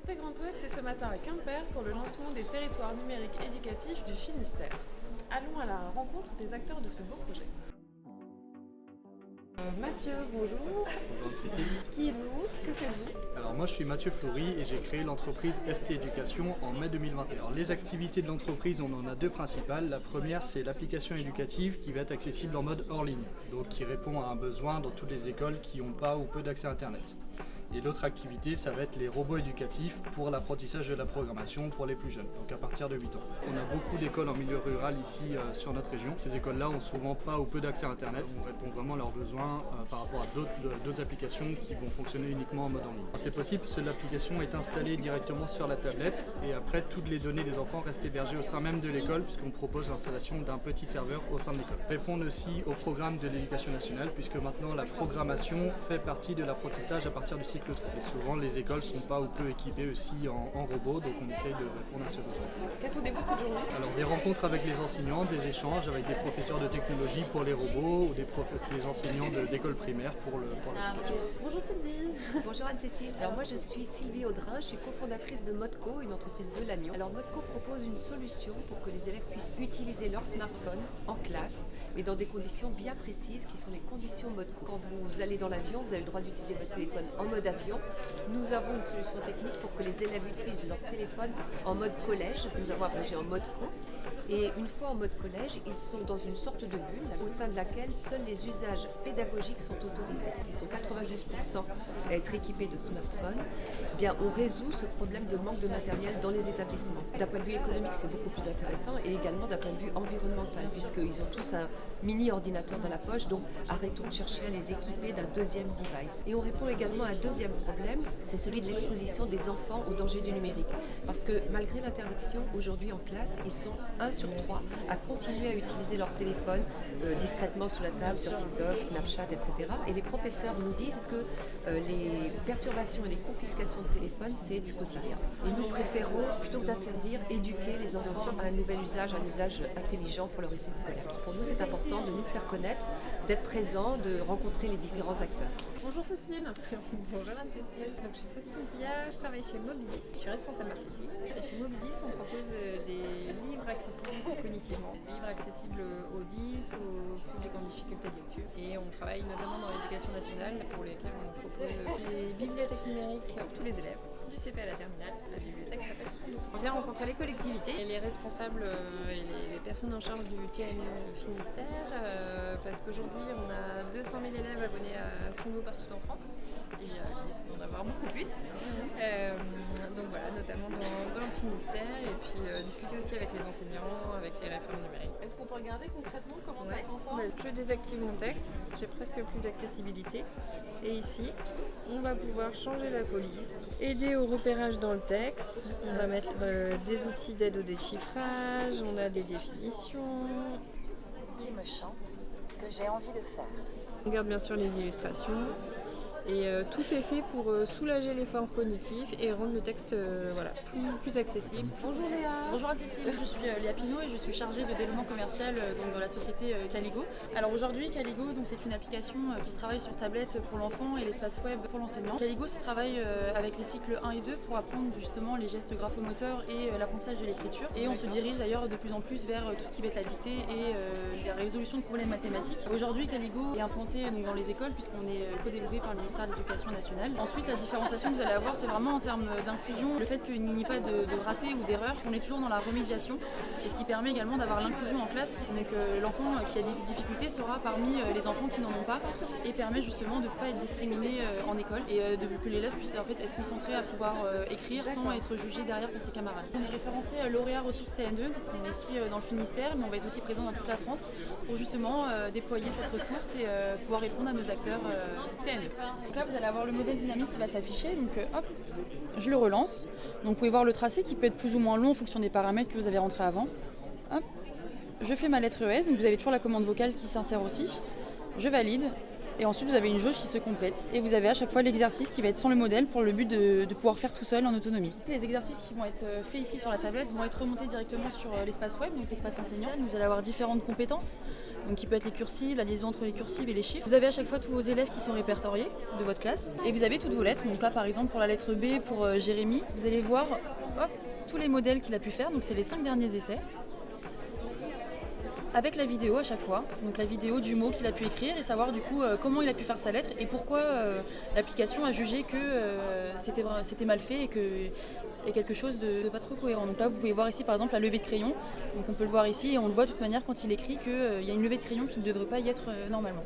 Tech Grand Ouest est ce matin à Quimper pour le lancement des territoires numériques éducatifs du Finistère. Allons à la rencontre des acteurs de ce beau projet. Mathieu, bonjour. Bonjour Cécile. Qui êtes-vous? Que faites-vous? Alors moi je suis Mathieu Fleury et j'ai créé l'entreprise ST Éducation en mai 2021. Alors, les activités de l'entreprise, on en a deux principales. La première c'est l'application éducative qui va être accessible en mode hors ligne, donc qui répond à un besoin dans toutes les écoles qui n'ont pas ou peu d'accès à Internet. Et l'autre activité, ça va être les robots éducatifs pour l'apprentissage de la programmation pour les plus jeunes, donc à partir de 8 ans. On a beaucoup d'écoles en milieu rural ici sur notre région. Ces écoles-là ont souvent pas ou peu d'accès à Internet. On répond vraiment à leurs besoins par rapport à d'autres applications qui vont fonctionner uniquement en mode en ligne. C'est possible parce que l'application est installée directement sur la tablette et après toutes les données des enfants restent hébergées au sein même de l'école puisqu'on propose l'installation d'un petit serveur au sein de l'école. Répondre aussi au programme de l'éducation nationale puisque maintenant la programmation fait partie de l'apprentissage à partir du cycle 3. Et souvent les écoles ne sont pas ou peu équipées aussi en robots, donc on essaye de répondre à ce besoin. Qu'attendez-vous de cette journée? Alors des rencontres avec les enseignants, des échanges avec des professeurs de technologie pour les robots ou des enseignants d'école primaire pour l'application. Bonjour Sylvie. Bonjour Anne-Cécile. Alors moi je suis Sylvie Audrin, je suis cofondatrice de Modco, une entreprise de Lannion. Alors Modco propose une solution pour que les élèves puissent utiliser leur smartphone en classe et dans des conditions bien précises qui sont les conditions Modco. Quand vous allez dans l'avion, vous avez le droit d'utiliser votre téléphone en mode avion. Nous avons une solution technique pour que les élèves utilisent leur téléphone en mode collège. Nous avons abrégé en mode co. Et une fois en mode collège, ils sont dans une sorte de bulle au sein de laquelle seuls les usages pédagogiques sont autorisés. Ils sont 92% à être équipés de smartphones. Eh bien, on résout ce problème de manque de matériel dans les établissements. D'un point de vue économique, c'est beaucoup plus intéressant et également d'un point de vue environnemental, puisqu'ils ont tous un mini ordinateur dans la poche, donc arrêtons de chercher à les équiper d'un deuxième device. Et on répond également à un deuxième problème, c'est celui de l'exposition des enfants aux dangers du numérique. Parce que malgré l'interdiction, aujourd'hui en classe, ils sont 1 sur 3 à continuer à utiliser leur téléphone discrètement sous la table, sur TikTok, Snapchat, etc. Et les professeurs nous disent que les perturbations et les confiscations de téléphone, c'est du quotidien. Et nous préférons, plutôt que d'interdire, éduquer les enfants à un nouvel usage, un usage intelligent pour leur réussite scolaire. Pour nous, c'est important de nous faire connaître, d'être présents, de rencontrer les différents acteurs. Bonjour Faustine. Bonjour Anne-Cécile, donc je suis Faustine Dia, je travaille chez Mobidis, je suis responsable marketing. Et chez Mobidis, on propose des livres accessibles cognitivement, livres accessibles aux 10, au public en difficulté de lecture. Et on travaille notamment dans l'éducation nationale pour lesquels on propose des bibliothèques numériques pour tous les élèves. Du CP à la terminale, la bibliothèque s'appelle Sondo. On vient rencontrer les collectivités et les responsables et les personnes en charge du TNE Finistère parce qu'aujourd'hui on a 200 000 élèves abonnés à Sondo partout en France et il risque d'en avoir beaucoup plus. Donc voilà, notamment dans le Finistère et puis discuter aussi avec les enseignants, avec les référents numériques. Est-ce qu'on peut regarder concrètement comment ça Ouais. prend forme? Je désactive mon texte, j'ai presque plus d'accessibilité. Et ici, on va pouvoir changer la police, aider au repérage dans le texte. On va mettre des outils d'aide au déchiffrage, on a des définitions. Qui me chante, que j'ai envie de faire. On garde bien sûr les illustrations. Et tout est fait pour soulager l'effort cognitif et rendre le texte plus accessible. Bonjour Léa. Bonjour Anne-Cécile, je suis Léa Pinault et je suis chargée de développement commercial donc dans la société Caligo. Alors aujourd'hui Caligo c'est une application qui se travaille sur tablette pour l'enfant et l'espace web pour l'enseignant. Caligo se travaille avec les cycles 1 et 2 pour apprendre justement les gestes graphomoteurs et l'apprentissage de l'écriture. Et on se dirige d'ailleurs de plus en plus vers tout ce qui va être la dictée et la résolution de problèmes mathématiques. Aujourd'hui Caligo est implanté donc, dans les écoles puisqu'on est co-développé par le ministère de l'Éducation nationale. Ensuite, la différenciation que vous allez avoir, c'est vraiment en termes d'inclusion, le fait qu'il n'y ait pas de ratés ou d'erreurs, qu'on est toujours dans la remédiation, et ce qui permet également d'avoir l'inclusion en classe, donc l'enfant qui a des difficultés sera parmi les enfants qui n'en ont pas, et permet justement de ne pas être discriminé en école, et que l'élève puisse en fait être concentré à pouvoir écrire sans être jugé derrière par ses camarades. On est référencé lauréat ressources CN2, donc on est ici dans le Finistère, mais on va être aussi présent dans toute la France pour justement déployer cette ressource et pouvoir répondre à nos acteurs TNE. Donc là, vous allez avoir le modèle dynamique qui va s'afficher. Donc hop, je le relance. Donc vous pouvez voir le tracé qui peut être plus ou moins long en fonction des paramètres que vous avez rentrés avant. Hop, je fais ma lettre ES. Donc vous avez toujours la commande vocale qui s'insère aussi. Je valide. Et ensuite, vous avez une jauge qui se complète. Et vous avez à chaque fois l'exercice qui va être sans le modèle pour le but de pouvoir faire tout seul en autonomie. Les exercices qui vont être faits ici sur la tablette vont être remontés directement sur l'espace web, donc l'espace enseignant. Vous allez avoir différentes compétences, donc qui peut être les cursives, la liaison entre les cursives et les chiffres. Vous avez à chaque fois tous vos élèves qui sont répertoriés de votre classe. Et vous avez toutes vos lettres. Donc là, par exemple, pour la lettre B, pour Jérémy, vous allez voir tous les modèles qu'il a pu faire. Donc c'est les 5 derniers essais. Avec la vidéo à chaque fois, donc la vidéo du mot qu'il a pu écrire et savoir du coup comment il a pu faire sa lettre et pourquoi l'application a jugé que c'était mal fait et qu'il y a quelque chose de pas trop cohérent. Donc là vous pouvez voir ici par exemple la levée de crayon, donc on peut le voir ici et on le voit de toute manière quand il écrit qu'il y a une levée de crayon qui ne devrait pas y être normalement.